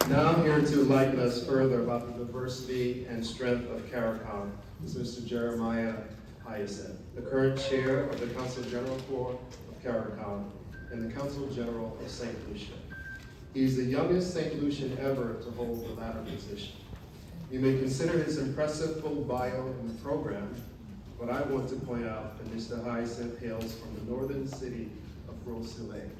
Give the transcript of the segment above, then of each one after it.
Now here to enlighten us further about the diversity and strength of CARICOM is Mr. Jeremiah Hyacinth, the current chair of the Consul General Corps of CARICOM and the Consul General of St. Lucia. He is the youngest St. Lucian ever to hold the latter position. You may consider his impressive full bio in the program, but I want to point out that Mr. Hyacinth hails from the northern city of Roussillon,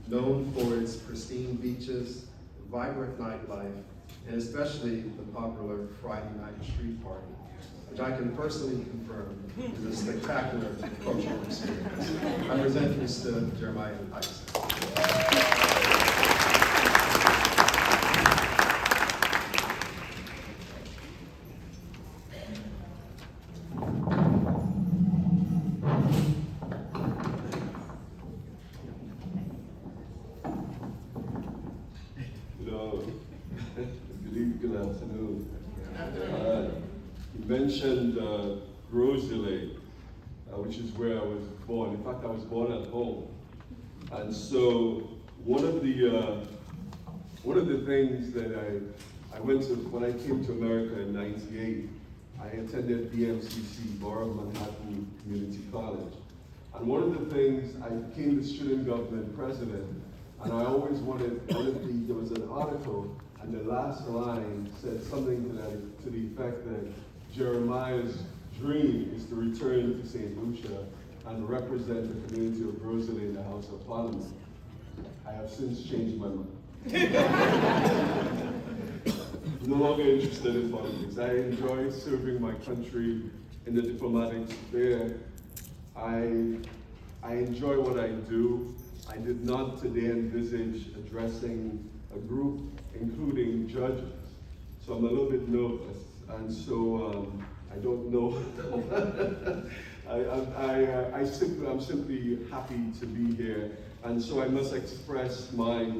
known for its pristine beaches, vibrant nightlife, and especially the popular Friday night street party, which I can personally confirm is a spectacular cultural experience. I present Mr. Jeremiah Hyacinth. Good afternoon. You mentioned Rosalie, which is where I was born. In fact, I was born at home. And so one of the things that I went to when I came to America in '98, I attended BMCC, Borough of Manhattan Community College. And one of the things, I became the student government president, and I always wanted there was an article, and the last line said something to the effect that Jeremiah's dream is to return to St. Lucia and represent the community of Rosalie in the House of Parliament. I have since changed my mind. No longer interested in politics. I enjoy serving my country in the diplomatic sphere. I enjoy what I do. I did not today envisage addressing a group including judges. So I'm a little bit nervous, and so I don't know. I'm simply happy to be here, and so I must express my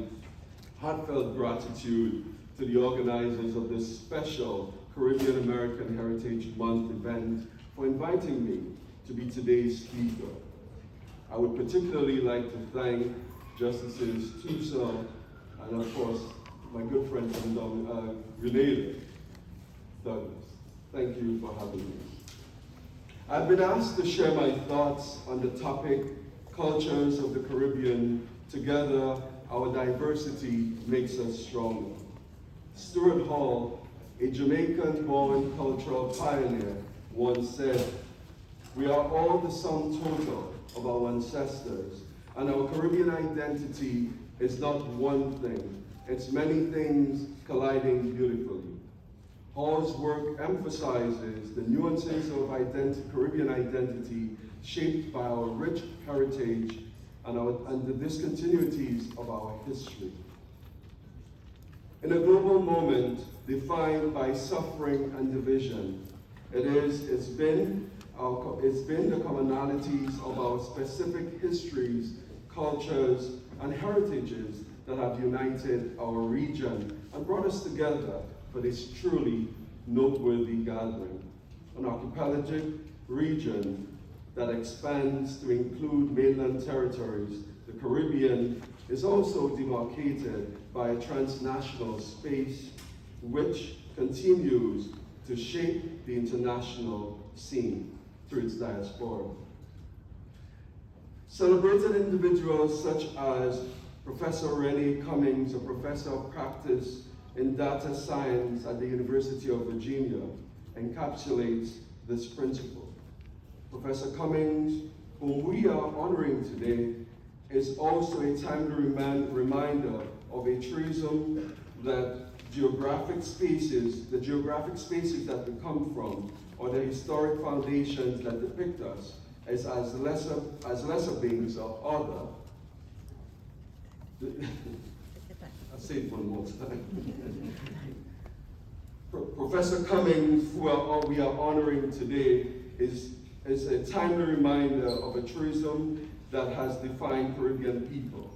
heartfelt gratitude to the organizers of this special Caribbean American Heritage Month event for inviting me to be today's speaker. I would particularly like to thank Justices Tuso and of course my good friend Renée Cummings. Thank you for having me. I've been asked to share my thoughts on the topic, Cultures of the Caribbean, Together Our Diversity Makes Us Stronger. Stuart Hall, a Jamaican-born cultural pioneer, once said, "We are all the sum total of our ancestors, and our Caribbean identity is not one thing. It's many things colliding beautifully." Hall's work emphasizes the nuances of Caribbean identity shaped by our rich heritage and the discontinuities of our history. In a global moment defined by suffering and division, it's been the commonalities of our specific histories, cultures, and heritages that have united our region and brought us together for this truly noteworthy gathering. An archipelagic region that expands to include mainland territories, the Caribbean is also demarcated by a transnational space which continues to shape the international scene through its diaspora. Celebrated individuals such as Professor Renée Cummings, a professor of practice in data science at the University of Virginia, encapsulates this principle. Professor Cummings, whom we are honoring today, is also a timely reminder of a truism that the geographic spaces that we come from, or the historic foundations that depict us as lesser beings or other. I'll say it one more time. Professor Cummings, who we are honoring today, is a timely reminder of a truism that has defined Caribbean people.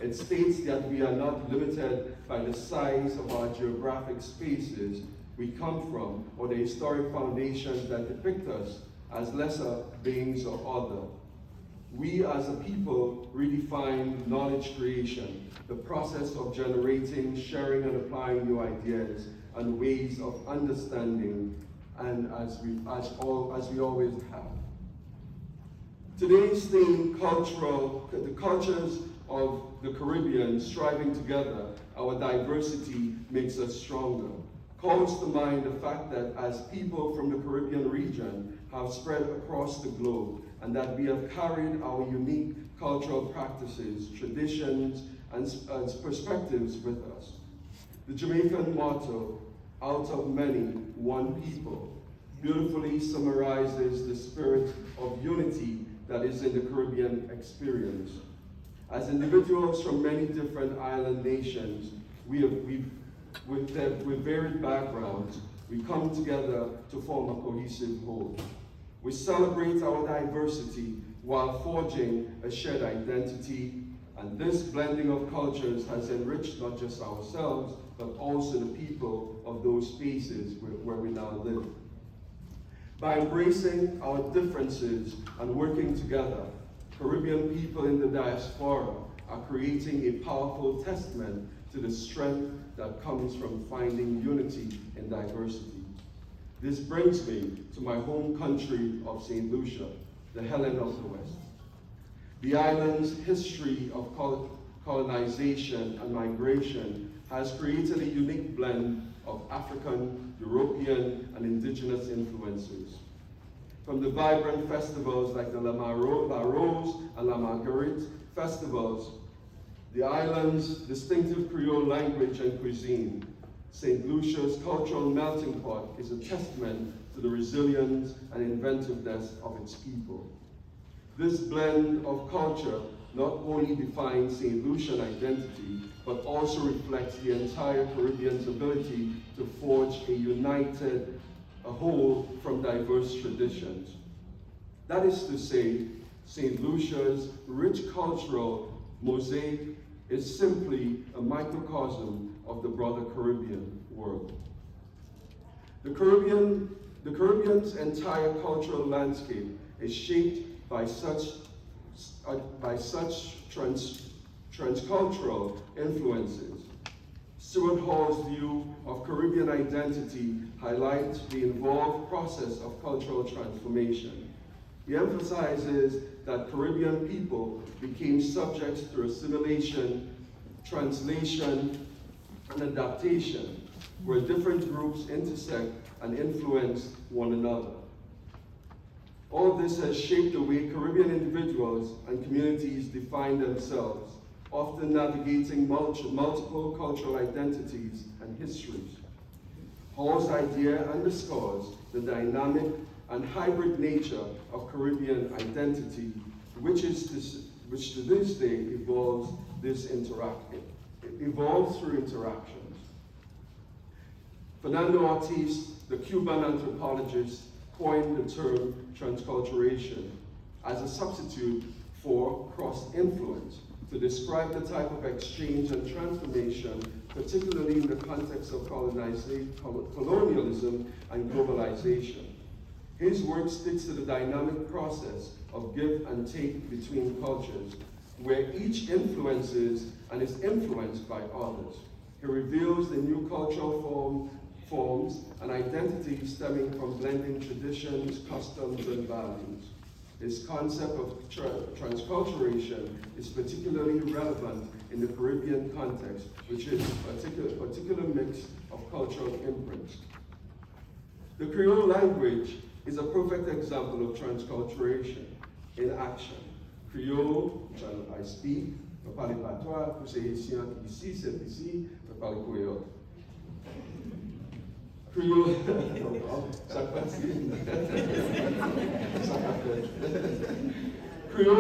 It states that we are not limited by the size of our geographic spaces we come from or the historic foundations that depict us as lesser beings or other. we as a people redefine knowledge creation, the process of generating, sharing, and applying new ideas and ways of understanding, and as we always have. Today's theme, the cultures of the Caribbean striving together, our diversity makes us stronger, calls to mind the fact that as people from the Caribbean region have spread across the globe, and that we have carried our unique cultural practices, traditions, and perspectives with us. The Jamaican motto, "Out of many, one people," beautifully summarizes the spirit of unity that is in the Caribbean experience. As individuals from many different island nations, with varied backgrounds, we come together to form a cohesive whole. We celebrate our diversity while forging a shared identity, and this blending of cultures has enriched not just ourselves, but also the people of those spaces where we now live. By embracing our differences and working together, Caribbean people in the diaspora are creating a powerful testament to the strength that comes from finding unity in diversity. This brings me to my home country of St. Lucia, the Helen of the West. The island's history of colonization and migration has created a unique blend of African, European, and indigenous influences. From the vibrant festivals like the La Rose and La Marguerite festivals, the island's distinctive Creole language and cuisine, St. Lucia's cultural melting pot is a testament to the resilience and inventiveness of its people. This blend of culture not only defines St. Lucian identity, but also reflects the entire Caribbean's ability to forge a whole from diverse traditions. That is to say, St. Lucia's rich cultural mosaic is simply a microcosm of the broader Caribbean world. The Caribbean's entire cultural landscape is shaped by such transcultural influences. Stuart Hall's view of Caribbean identity highlights the involved process of cultural transformation. He emphasizes that Caribbean people became subjects through assimilation, translation, and adaptation, where different groups intersect and influence one another. All this has shaped the way Caribbean individuals and communities define themselves, often navigating multiple cultural identities and histories. Hall's idea underscores the dynamic and hybrid nature of Caribbean identity, which to this day evolves through interactions. Fernando Ortiz, the Cuban anthropologist, coined the term transculturation as a substitute for cross-influence to describe the type of exchange and transformation, particularly in the context of colonialism and globalization. His work sticks to the dynamic process of give and take between cultures, where each influences and is influenced by others. He reveals the new cultural forms and identities stemming from blending traditions, customs, and values. This concept of transculturation is particularly relevant in the Caribbean context, which is a particular mix of cultural imprints. The Creole language is a perfect example of transculturation in action. Creole, which I speak, je parle patois, pour ces haïtiens ici, c'est ici, je parle créole. Creole,